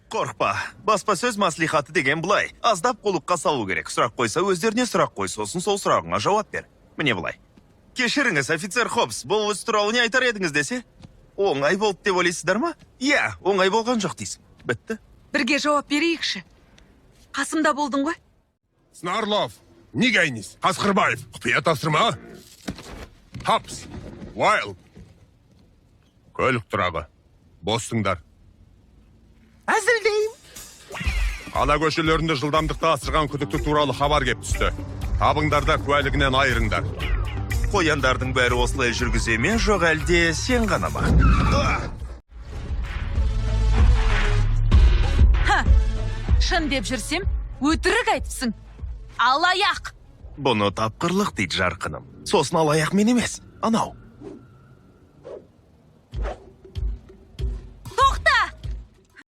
Қорқпа, баспасөз маслихаты деген бұлай. Аздап қолыққа салу керек. Сұрақ қойса, өздеріне сұрақ қой, сосын сол сұрағыңа жауап бер. Міне бұлай. Кешіріңіз, офицер Хоббс, бұл өз туралы не айтар едіңіз десе? Оңай болды деп ойлайсыздар ма? Иә, оңай болған жоқ дейсің. Бітті. Бірге жауап берейікші. Қасымда болдың ғой? Снорлов, Нигайнис, Қасқырбаев, құпия тапсырма. Хапс, Уайлд. Көлік тұрағы. Бостыңдар. Әзілдейм. Қала көшелерінде жылдамдықты асырған күдікті туралы хабар кеп түсті. Табыңдарда куәлігінен айырыңдар. Қояндардың бәрі осылай жүргізе ме, жоқ әлде сен ғана ма? Шын деп жүрсем, өтірік айтыпсың. Алаяқ. Бұны тапқырлық дейді жарқыным. Сосын алаяқ мен емес. Анау,